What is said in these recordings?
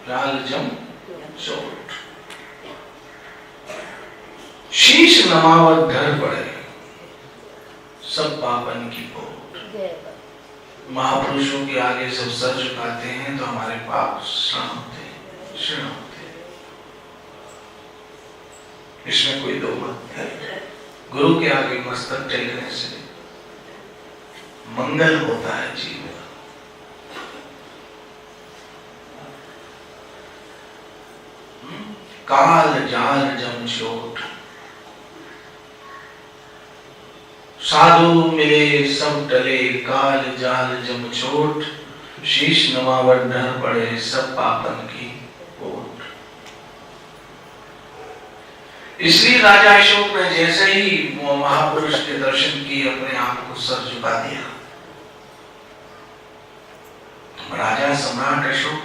लाल जम चोट। शीश नमावत धर पड़े सब पापन की पोट। महापुरुषों के आगे जब सर झुकाते हैं तो हमारे पाप क्षण होते हैं। इसमें कोई दो मत है। गुरु के आगे मस्तक टेकने से मंगल होता है जीवन। काल जाल जम चोट, साधु मिले सब टले, काल जाल जम चोट, शीश नवावर डर पड़े सब पापन की पोट। इसलिए राजा अशोक ने जैसे ही महापुरुष के दर्शन किए अपने आप को सर झुका दिया। राजा सम्राट अशोक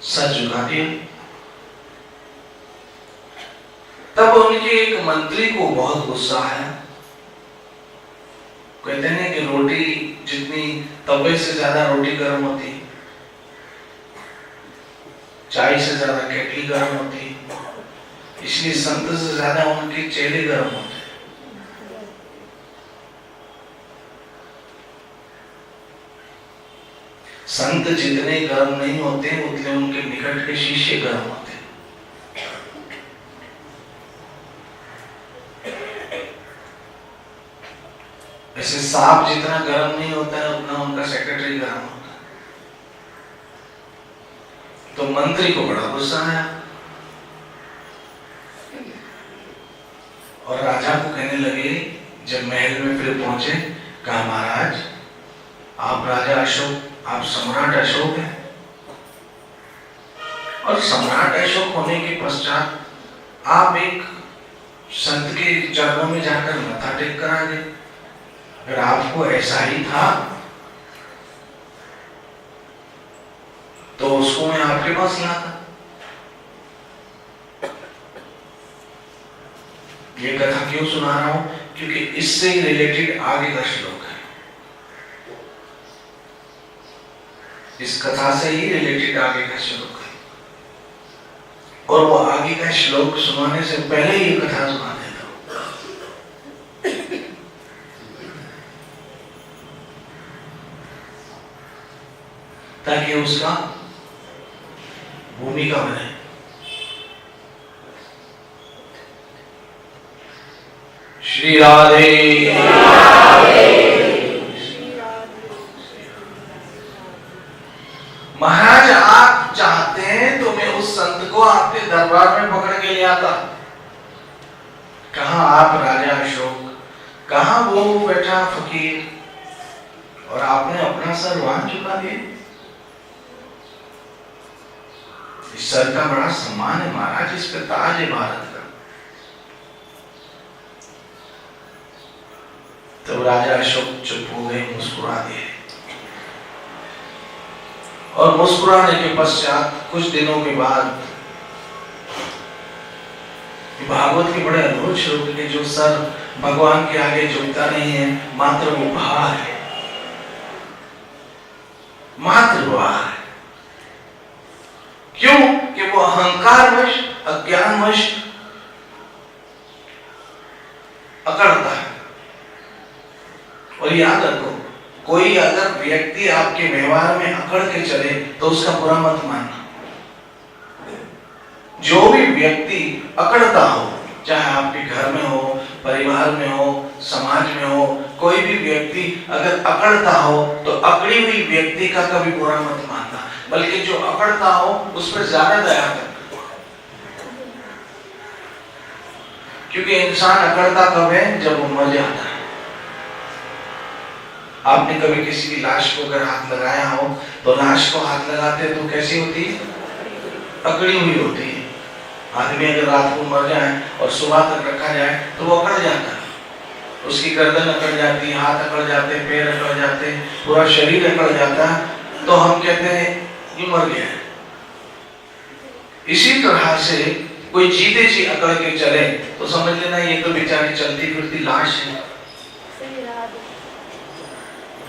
सर झुका दिया। तब उनके एक मंत्री को बहुत गुस्सा आया। कहते हैं कि रोटी जितनी तवे से ज्यादा रोटी गर्म होती, चाय से ज्यादा केटली गर्म होती, इसलिए संत से ज्यादा उनके चेहरे गर्म होते। संत जितने गर्म नहीं होते उतने उनके निकट के शीशे गर्म होते। ऐसे सांप जितना गर्म नहीं होता है उतना उनका सेक्रेटरी गर्म होता है। तो मंत्री को बड़ा गुस्सा आया और राजा को कहने लगे, जब महल में फिर पहुंचे, कहा महाराज आप राजा अशोक, आप सम्राट अशोक हैं और सम्राट अशोक होने के पश्चात आप एक संत के चरणों में जाकर माथा टेक कर आ गए। अगर आपको ऐसा ही था तो उसको मैं आपके पास लाता। ये कथा क्यों सुना रहा हूं? क्योंकि इससे रिलेटेड आगे का श्लोक है। इस कथा से ही रिलेटेड आगे का श्लोक है और वो आगे का श्लोक सुनाने से पहले ये कथा सुना देता हूं ताकि उसका भूमिका बने। श्री राधे। महाराज आप चाहते हैं तो मैं उस संत को आपके दरबार में पकड़ के ले आता। कहां आप राजा अशोक, कहां वो बैठा फकीर, और आपने अपना सर वहां झुका दिया। इस सर का बड़ा सम्मान है महाराज, इस पे ताज है भारत का। तो राजा अशोक चुप हो गए, मुस्कुरा दिए और मुस्कुराने के पश्चात कुछ दिनों के बाद भागवत के बड़े अद्भुत श्लोक के जो सर भगवान के आगे झुकता नहीं है, मात्र वो भार है, मात्र भार है। क्यों? कि वो अहंकारवश, अज्ञानवश अकड़ता है। और याद रखो, कोई अगर व्यक्ति आपके व्यवहार में अकड़ के चले तो उसका बुरा मत मानना। जो भी व्यक्ति अकड़ता हो, चाहे आपके घर में हो, परिवार में हो, समाज में हो, कोई भी व्यक्ति अगर अकड़ता हो तो अकड़ी हुई व्यक्ति का कभी बुरा मत मानना, बल्कि जो अकड़ता हो उस पर ज्यादा दया करना। क्योंकि इंसान अकड़ता कब है? जब वो मर जाता है। आपने कभी किसी की लाश को अगर हाथ लगाया हो तो लाश को हाथ लगाते तो कैसी होती है? अकड़ी हुई होती है। आदमी अगर रात को मर जाए और सुबह तक रखा जाए तो वो अकड़ जाता है, उसकी गर्दन अकड़ जाती है, हाथ अकड़ जाते हैं, पैर अकड़ जाते हैं, पूरा शरीर अकड़ जाता है, तो हम कहते हैं ये मर गया है। इसी तरह से कोई जीते जी अकड़ के चले तो समझ लेना ये तो बेचारी चलती फिरती लाश है।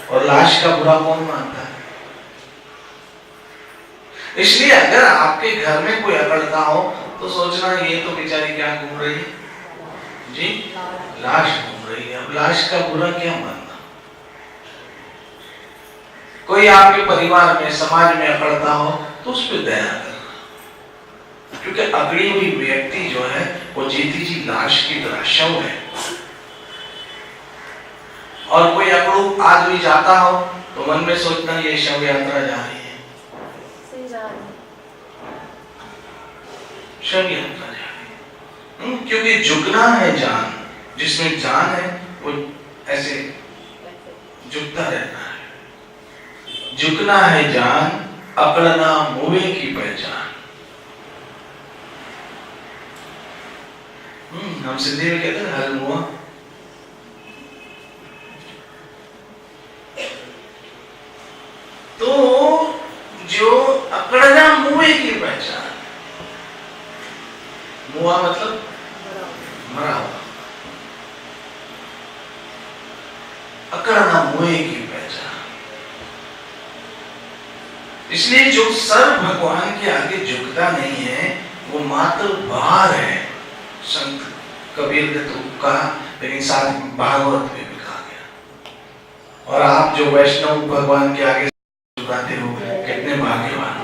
और लाश लाश का बुरा कौन मानता है? इसलिए अगर आपके घर में कोई अकड़ता हो तो सोचना ये तो बेचारी क्या घूम रही है जी, लाश घूम रही है। अब लाश का बुरा क्या मानना? कोई आपके परिवार में समाज में अकड़ता हो तो उस पर दया करना, क्योंकि अगड़ी हुई व्यक्ति जो है वो जीती जी लाश की तरह शव है। और कोई अकड़ू आदमी जाता हो तो मन में सोचना ये शव यात्रा जा रही है, शव यात्रा जा रही है। क्योंकि झुकना है जान, जिसमें जान है वो ऐसे झुकता रहना है। झुकना है जान, अकड़ना मुए की पहचान। हम सिंधी में कहते हैं हल मुआ। तो जो अकड़ना मुए की पहचान, मुआ मतलब मरा हुआ, अकड़ना मुए की पहचान। इसलिए जो सर भगवान के आगे झुकता नहीं है वो मात्र बाहर है। संत कबीर ने तो कहा, लेकिन साथ भागवत में भी कहा गया। और आप जो वैष्णव भगवान के आगे झुकाते हो, कितने भाग्यवान।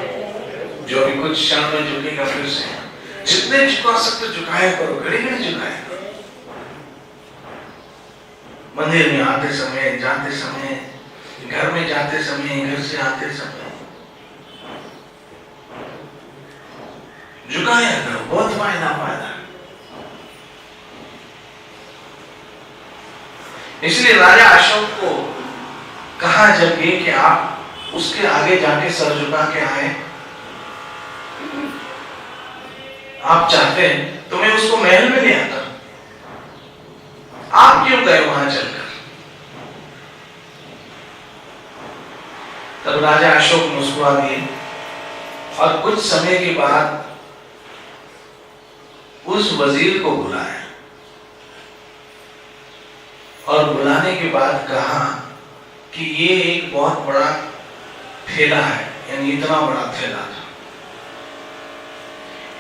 जो भी कुछ क्षण में झुकेगा फिर से, जितने झुका सकते झुकाया करो, घड़ी घड़ी झुकाया करो। मंदिर में आते समय, जाते समय, घर में जाते समय, घर से आते समय झुकाया करो, बहुत फायदा। इसलिए राजा अशोक को कहा जब ये कि आप उसके आगे जाके सर झुका के आए, आप चाहते हैं तो मैं उसको महल में ले आता, आप क्यों गए वहां चलकर? तब राजा अशोक मुस्कुरा दिए और कुछ समय के बाद उस वजीर को बुलाया और बुलाने के बाद कहा कि ये एक बहुत बड़ा थैला है, यानी इतना बड़ा थैला था।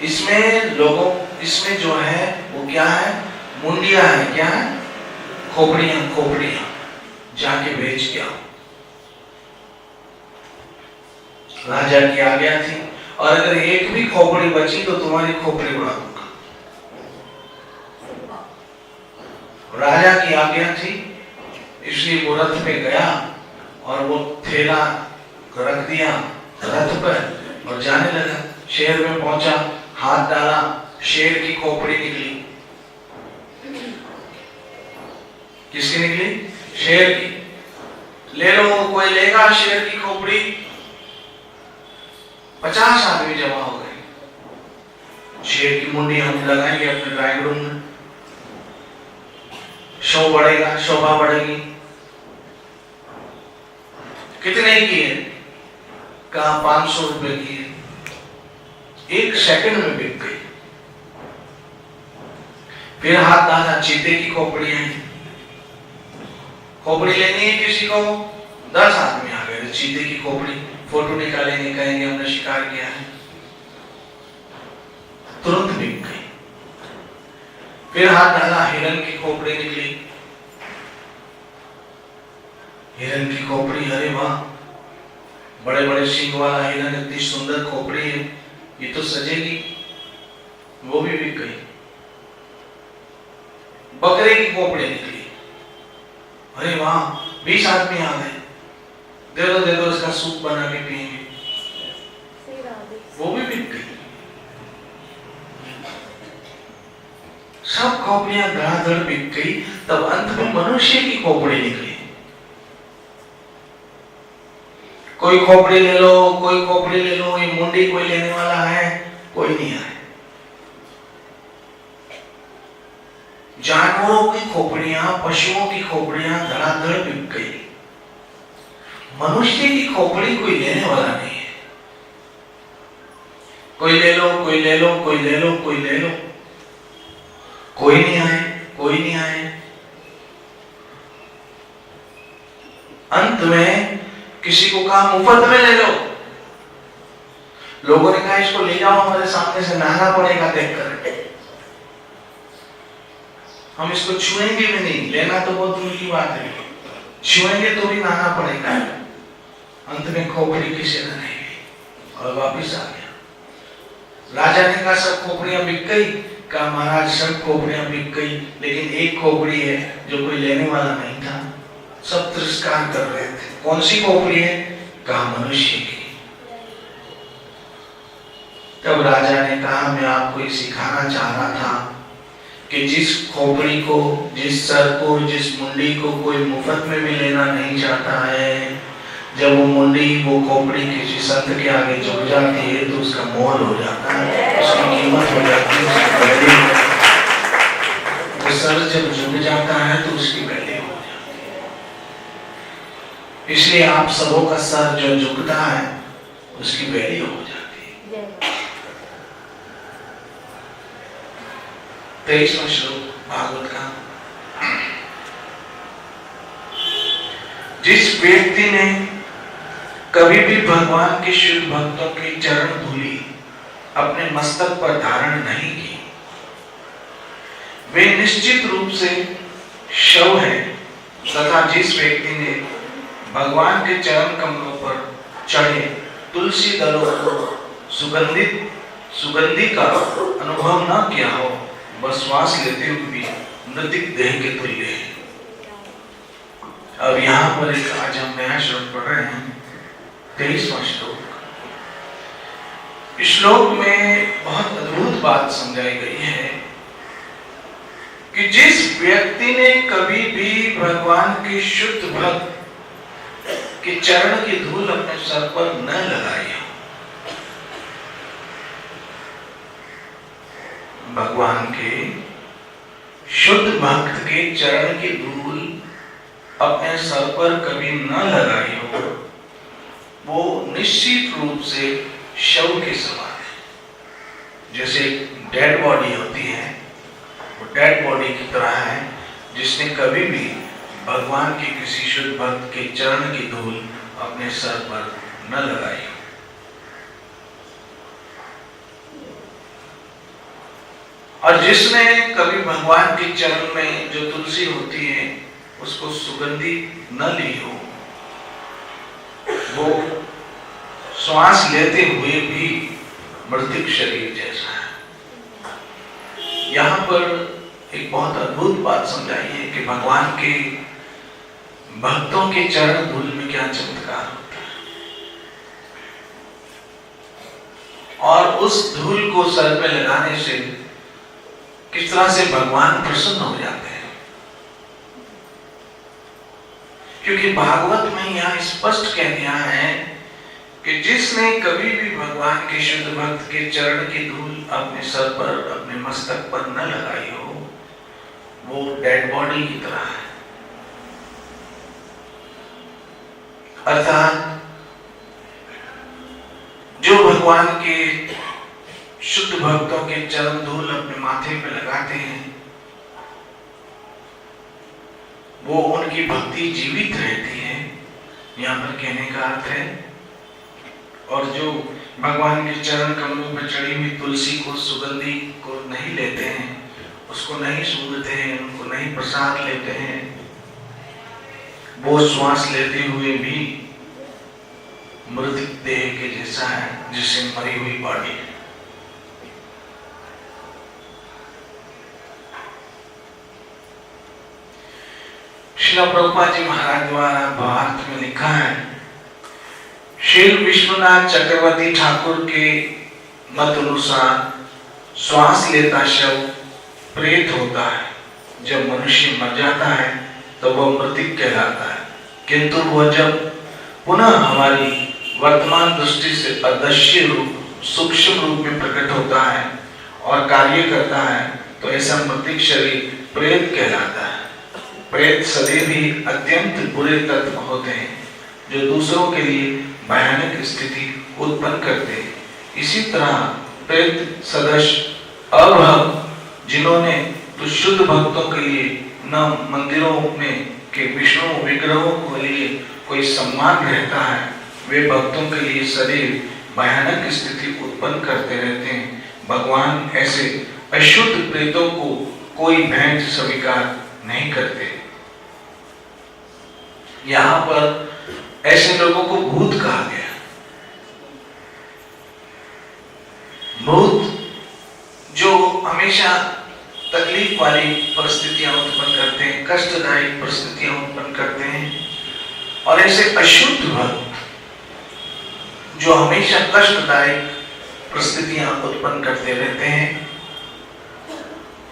इसमें जो है वो क्या है? मुंडिया है। क्या है? खोपड़ियां जाके बेच के आओ। राजा की आज्ञा थी, और अगर एक भी खोपड़ी बची तो तुम्हारी खोपड़ी उड़ा दूंगा। राजा की आज्ञा थी, इसलिए वो रथ पे गया और वो थैला रख दिया रथ पर और जाने लगा। शहर में पहुंचा, हाथ डाला, शेर की खोपड़ी निकली। किसकी निकली? शेर की। ले लो, कोई लेगा शेर की खोपड़ी? 50 आदमी जमा हो गए। शेर की मुंडी हम लगाएंगे अपने ड्राइंग रूम में, शो बढ़ेगा, शोभा बढ़ेगी। कितने की है? कहा 500 रुपए की है। 1 सेकंड में बिक गई। फिर हाथ डाला, चीते की खोपड़ी है। खोपड़ी लेनी है किसी को? 10 आदमी आ गए। चीते की खोपड़ी, फोटो निकालेंगे, कहेंगे हमने शिकार किया है, तुरंत बिक गई। फिर हाथ डाला, हिरन की खोपड़ी निकली। हिरन की खोपड़ी, अरे वाह, बड़े बड़े सींग वाला हिरन, इतनी सुंदर खोपड़ी है, ये तो सजेगी, वो भी बिक गई। बकरे की खोपड़ी निकली, अरे वाह, 20 आदमी आ गए, दे दो इसका सूप बना के पिएंगे, वो भी बिक गई। सब खोपड़ियां धड़ाधड़ बिक गई। तब अंत में मनुष्य की खोपड़ी निकली। कोई खोपड़ी ले लो, कोई खोपड़ी ले लो, ये मुंडी कोई लेने वाला है? कोई नहीं आए। जानवरों की खोपड़ियां, पशुओं की खोपड़ियां धड़ाधड़ बिक गई। मनुष्य की खोपड़ी कोई लेने वाला नहीं है। कोई ले लो, कोई ले लो, कोई ले लो, कोई ले लो, कोई नहीं आए, कोई नहीं आए। अंत में किसी को कहा मुफ्त में ले लो, लोगों ने कहा इसको ले जाओ हमारे सामने से, नहाना पड़ेगा देखकर, हम इसको छुएंगे भी नहीं, लेना तो बहुत दूर की बात है, छुएंगे तो भी नहाना पड़ेगा। अंत में खोपड़ी किसी ने नहीं ली और वापिस आ गया। राजा ने कहा सब खोपड़ियां बिक गई, कहा महाराज सब खोपड़ियां बिक गई, लेकिन एक खोपड़ी है जो कोई लेने वाला नहीं था, सब तिरस्कार कर रहे थे। कौन सी खोपड़ी है? कहा मनुष्य की। तब राजा ने कहा मैं आपको ये सिखाना चाह रहा था कि जिस खोपड़ी को, जिस सर को, जिस मुंडी को कोई मुफ्त में भी लेना नहीं चाहता है, जब वो मुंडी, वो खोपड़ी किसी संत के आगे झुक जाती है तो उसका मोल हो जाता है, उसकी कीमत हो जाती है, उसकी वैल्यू हो जाती है। वो सर जब झुक जाता है तो उसकी वैल्यू हो जाती है। इसलिए आप सबों का सर जो झुकता है उसकी वैल्यू हो जाती है। 23वां श्लोक भागवत का। जिस व्यक्ति ने कभी भी भगवान के शुद्ध भक्तों की चरण धूलि अपने मस्तक पर धारण नहीं की, वे निश्चित रूप से शव है, तथा जिस व्यक्ति ने भगवान के चरण कमलों पर चढ़े तुलसी दलों को सुगंधि का अनुभव न किया हो, बस श्वास लेते हुए भी मृतिक देह के तुल्य है। अब यहाँ पर एक आज हम नया श्लोक पढ़ रहे हैं, 23वां श्लोक। इस श्लोक में बहुत अद्भुत बात समझाई गई है कि जिस व्यक्ति ने कभी भी भगवान के शुद्ध भक्त के चरण की धूल अपने सर पर न लगाई हो, भगवान के शुद्ध भक्त के चरण की धूल अपने सर पर कभी न लगाई हो, वो निश्चित रूप से शव के समान है। जैसे डेड बॉडी होती है, वो डेड बॉडी की तरह है, जिसने कभी भी भगवान के किसी शुद्ध भक्त के चरण की धूल अपने सर पर न लगाई हो। और जिसने कभी भगवान के चरण में जो तुलसी होती है उसको सुगंधि न ली हो, वो श्वास लेते हुए भी मृतिक शरीर जैसा है। यहाँ पर एक बहुत अद्भुत बात समझाई है कि भगवान के भक्तों के चरण धूल में क्या चमत्कार होता है, और उस धूल को सर पे लगाने से किस तरह से भगवान प्रसन्न हो जाते हैं। क्योंकि भागवत में यहाँ स्पष्ट कह दिया है कि जिसने कभी भी भगवान के शुद्ध भक्त के चरण की धूल अपने सर पर, अपने मस्तक पर न लगाई हो, वो डेड बॉडी की तरह है। अर्थात जो भगवान के शुद्ध भक्तों के चरण धूल अपने माथे पे लगाते हैं, वो उनकी भक्ति जीवित रहती है, यहाँ पर कहने का अर्थ है। और जो भगवान के चरण कमलों पर चढ़ी हुई तुलसी को, सुगंधि को नहीं लेते हैं, उसको नहीं सूंघते हैं, उनको नहीं प्रसाद लेते हैं, वो श्वास लेते हुए भी मृतिक देह के जैसा है, जिससे मरी हुई बॉडी है। श्रील प्रभुपाद जी महाराज द्वारा भावार्थ में लिखा है, श्री विश्वनाथ चक्रवर्ती ठाकुर के मत अनुसार श्वास लेता शव प्रेत होता है। जब मनुष्य मर जाता है तो वह मृतिक कहलाता है, किंतु वह जब पुनः हमारी वर्तमान दृष्टि से अदृश्य रूप, सूक्ष्म रूप में प्रकट होता है और कार्य करता है, तो ऐसा मृतिक शरीर प्रेत कहलाता है। प्रेत सदैव ही अत्यंत बुरे तत्व होते हैं जो दूसरों के लिए भयानक स्थिति उत्पन्न करते हैं। इसी तरह प्रेत सदृश अभक्त जिन्होंने तो शुद्ध भक्तों के लिए न मंदिरों में कि विष्णु विग्रहों के लिए कोई सम्मान रहता है, वे भक्तों के लिए शरीर भयानक स्थिति उत्पन्न करते रहते हैं। भगवान ऐसे अशुद्ध प्रेतों को कोई भेंट स्वीकार नहीं करते। यहां पर ऐसे लोगों को भूत कहा गया। भूत जो हमेशा तकलीफ वाली परिस्थितियां उत्पन्न करते हैं, कष्टदायक परिस्थितियां उत्पन्न करते हैं, और ऐसे अशुद्ध भक्त जो हमेशा कष्टदायक परिस्थितियां उत्पन्न करते रहते हैं,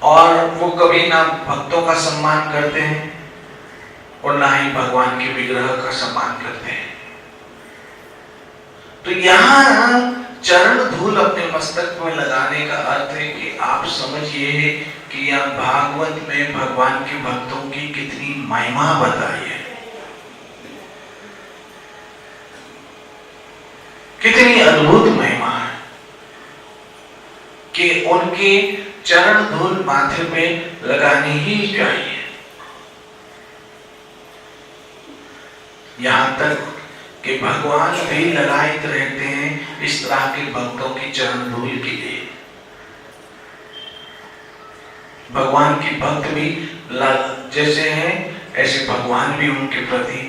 और वो कभी ना भक्तों का सम्मान करते हैं और ना ही भगवान के विग्रह का सम्मान करते हैं। तो यहां चरण धूल अपने मस्तक में लगाने का अर्थ है कि आप समझिए कि यह भागवत में भगवान के भक्तों की कितनी महिमा बताई है, कितनी अद्भुत महिमा है कि उनके चरण धूल माथे पे लगानी ही चाहिए। यहां तक कि भगवान भी लगाए रहते हैं इस तरह के भक्तों की चरण धूल के लिए। भगवान की भक्त भी जैसे हैं ऐसे भगवान भी उनके प्रति